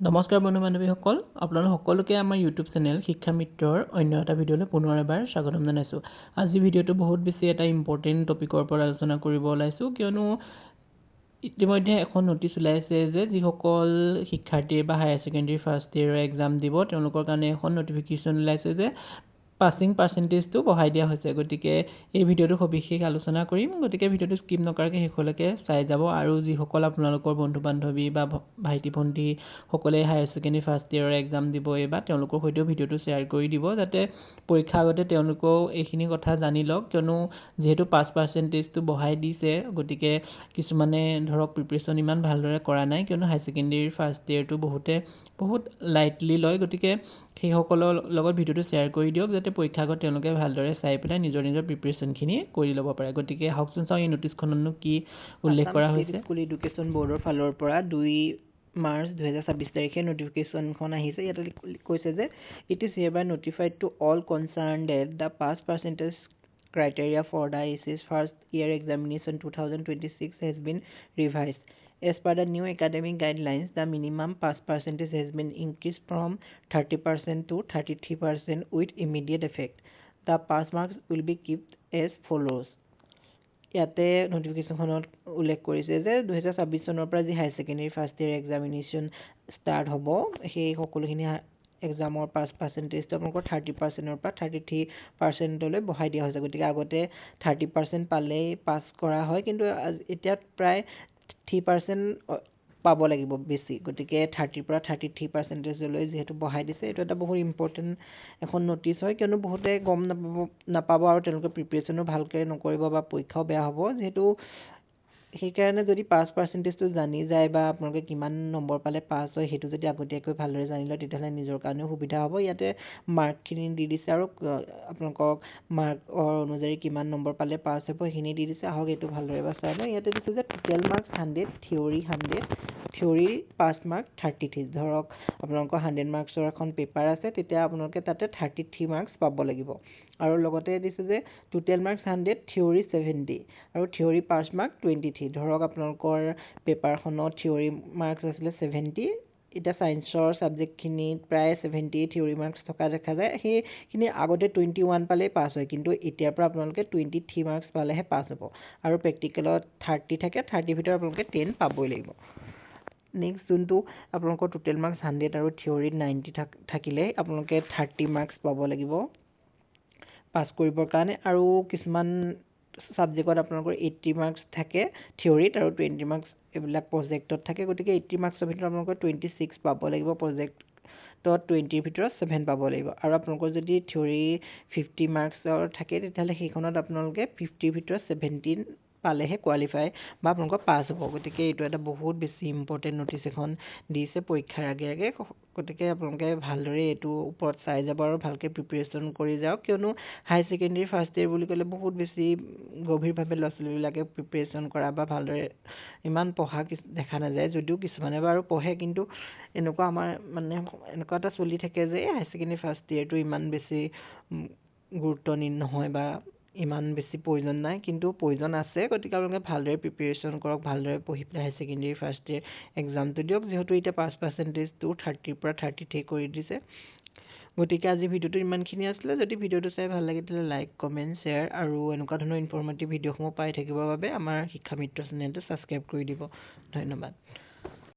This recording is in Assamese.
নমস্কাৰ বন্ধু বান্ধৱীসকল, আপোনালোক সকলোকে আমাৰ ইউটিউব চেনেল শিক্ষা মিত্ৰৰ অন্য এটা ভিডিঅ'লৈ পুনৰ এবাৰ স্বাগতম জনাইছোঁ। আজি ভিডিঅ'টো বহুত বেছি এটা ইম্পৰ্টেণ্ট টপিকৰ ওপৰত আলোচনা কৰিব ওলাইছোঁ, কিয়নো ইতিমধ্যে এখন নটিচ ওলাইছে যে যিসকল শিক্ষাৰ্থীয়ে বা হায়াৰ ছেকেণ্ডেৰী ফাৰ্ষ্ট ইয়েৰৰ এক্সাম দিব তেওঁলোকৰ কাৰণে এখন নটিফিকেশ্যন ওলাইছে যে পাছিং পাৰ্চেণ্টেজটো বঢ়াই দিয়া হৈছে। গতিকে এই ভিডিঅ'টো সবিশেষ আলোচনা কৰিম, গতিকে ভিডিঅ'টো স্কিপ নকৰাকৈ শেষলৈকে চাই যাব। আৰু যিসকল আপোনালোকৰ বন্ধু বান্ধৱী বা ভাইটি ভণ্টিসকলে হায়াৰ ছেকেণ্ডেৰী ফাৰ্ষ্ট ইয়েৰৰ এক্সাম দিব এইবাৰ তেওঁলোকৰ সৈতেও ভিডিঅ'টো শ্বেয়াৰ কৰি দিব, যাতে পৰীক্ষাৰ আগতে তেওঁলোকেও এইখিনি কথা জানি লওক। কিয়নো যিহেতু পাছ পাৰ্চেণ্টেজটো বঢ়াই দিছে, গতিকে কিছুমানে ধৰক প্ৰিপেৰেশ্যন ইমান ভালদৰে কৰা নাই, কিয়নো হায়াৰ ছেকেণ্ডেৰী ফাৰ্ষ্ট ইয়েৰটো বহুত লাইটলি লয়। গতিকে সেইসকলৰ লগত ভিডিঅ'টো শ্বেয়াৰ কৰি দিয়ক, যাতে পৰীক্ষা আগত তেওঁলোকে ভালদৰে চাই পেলাই নিজৰ প্ৰিপেৰেশ্যনখিনি কৰি ল'ব পাৰে। গতিকে আহকচোন চাওঁ এই নটিচখননো কি উল্লেখ কৰা হৈছে। স্কুল এডুকেশ্যন বৰ্ডৰ ফালৰ পৰা 2 মাৰ্চ 2026 তাৰিখে নটিফিকেশ্যনখন আহিছে। ইয়াতে কৈছে যে it is hereby notified to all concerned that the pass percentage criteria for the ACS first year examination 2026 has been revised. As per the new academic guidelines, the minimum pass percentage has been increased from 30% to 33% with immediate effect. The pass marks will be kept as follows. ইয়াতে নটিফিকেশ্যনখনত উল্লেখ কৰিছে যে 2026 চনৰ পৰা যি higher secondary first year examination start হ'ব, সেই সকলোখিনি এক্সামৰ পাছ পাৰ্চেণ্টেজটো আপোনালোকৰ 30%ৰ পৰা 33%লৈ বঢ়াই দিয়া হৈছে। গতিকে আগতে 30% পালেই পাছ কৰা হয়, কিন্তু এতিয়া প্ৰায় 3% পাব লাগিব বেছি। গতিকে 30 পৰা 33%লৈ যিহেতু বঢ়াই দিছে, এইটো এটা বহুত ইম্পৰ্টেণ্ট এখন নটিচ হয়, কিয়নো বহুতে গম নাপাব আৰু তেওঁলোকে প্ৰিপেৰেশ্যনো ভালকৈ নকৰিব বা পৰীক্ষাও বেয়া হ'ব। যিহেতু সেইকাৰণে যদি পাছ পাৰ্চেণ্টেজটো জানি যায় বা আপোনালোকে কিমান নম্বৰ পালে পাছ হয় সেইটো যদি আগতীয়াকৈ ভালদৰে জানি লয়, তেতিয়াহ'লে নিজৰ কাৰণেও সুবিধা হ'ব। ইয়াতে মাৰ্কখিনি দি দিছে আৰু আপোনালোকক মাৰ্কৰ অনুযায়ী কিমান নম্বৰ পালে পাছ হ'ব সেইখিনি দি দিছে। আহক এইটো ভালদৰে বা চাই লওঁ। ইয়াতে দিছে যে টোটেল মাৰ্কছ 100, থিয়ৰী 100, থিয়ৰী পাছ মাৰ্ক 33। ধৰক আপোনালোকৰ 100 মাৰ্কছৰ এখন পেপাৰ আছে, তেতিয়া আপোনালোকে তাতে 33 মাৰ্কছ পাব লাগিব। আৰু লগতে দিছে যে টোটেল মাৰ্কছ 100, থিয়ৰী 70 আৰু থিয়ৰী পাছ মাৰ্ক 23। ধৰক আপোনালোকৰ পেপাৰখনত থিয়ৰী মাৰ্কছ আছিলে 70, এতিয়া ছায়েন্সৰ ছাবজেক্টখিনিত প্ৰায় 70 থিয়ৰী মাৰ্কছ থকা দেখা যায়। সেইখিনি আগতে 21 পালেই পাছ হয়, কিন্তু এতিয়াৰ পৰা আপোনালোকে 23 মাৰ্কছ পালেহে পাছ হ'ব। আৰু প্ৰেক্টিকেলত 30 থাকে, 30ৰ ভিতৰত আপোনালোকে 10 পাবই লাগিব। নেক্সট যোনটো আপোনালোকৰ টোটেল মাৰ্কছ 100 আৰু থিয়ৰীত 90 থাকিলে আপোনালোকে 30 মাৰ্কছ পাব লাগিব পাছ কৰিবৰ কাৰণে। আৰু কিছুমান ছাবজেক্টত আপোনালোকৰ 80 মাৰ্কছ থাকে থিয়ৰীত আৰু 20 মাৰ্কছ এইবিলাক প্ৰজেক্টত থাকে। গতিকে 80 মাৰ্কছৰ ভিতৰত আপোনালোকৰ 26 পাব লাগিব, প্ৰজেক্টত 20ৰ ভিতৰত 7 পাব লাগিব। আৰু আপোনালোকৰ যদি থিয়ৰী 50 মাৰ্কছৰ থাকে, তেতিয়াহ'লে সেইখনত আপোনালোকে 50ৰ ভিতৰত 17 পালেহে কোৱালিফাই বা আপোনালোকৰ পাছ হ'ব। গতিকে এইটো এটা বহুত বেছি ইম্পৰ্টেণ্ট নটিচ এখন দিছে পৰীক্ষাৰ আগে। গতিকে আপোনালোকে ভালদৰে এইটোৰ ওপৰত চাই যাব আৰু ভালকৈ প্ৰিপেৰেশ্যন কৰি যাওক, কিয়নো হায়াৰ ছেকেণ্ডেৰী ফাৰ্ষ্ট ইয়েৰ বুলি ক'লে বহুত বেছি গভীৰভাৱে ল'ৰা ছোৱালীবিলাকে প্ৰিপেৰেশ্যন কৰা বা ভালদৰে ইমান পঢ়া দেখা নাযায়। যদিও কিছুমানে বাৰু পঢ়ে, কিন্তু এনেকুৱা আমাৰ এনেকুৱা এটা চলি থাকে যে হায়াৰ ছেকেণ্ডেৰী ফাৰ্ষ্ট ইয়েৰটো ইমান বেছি গুৰুত্ব নহয় বা ইমান বেছি প্ৰয়োজন নাই, কিন্তু প্ৰয়োজন আছে। গতিকে আপোনালোকে ভালদৰে প্ৰিপেৰেশ্যন কৰক, ভালদৰে পঢ়ি পেলাই হায়াৰ ছেকেণ্ডেৰী ফাৰ্ষ্ট ইয়েৰ এক্সামটো দিয়ক। যিহেতু এতিয়া পাছ পাৰ্চেণ্টেজটো 30ৰ পৰা 33 কৰি দিছে। গতিকে আজি ভিডিঅ'টো ইমানখিনি আছিলে। যদি ভিডিঅ'টো চাই ভাল লাগে তেতিয়াহ'লে লাইক, কমেণ্ট, শ্বেয়াৰ আৰু এনেকুৱা ধৰণৰ ইনফৰ্মেটিভ ভিডিঅ'সমূহ পাই থাকিবৰ বাবে আমাৰ শিক্ষা মিত্ৰ চেনেলটো ছাবস্ক্ৰাইব কৰি দিব। ধন্যবাদ।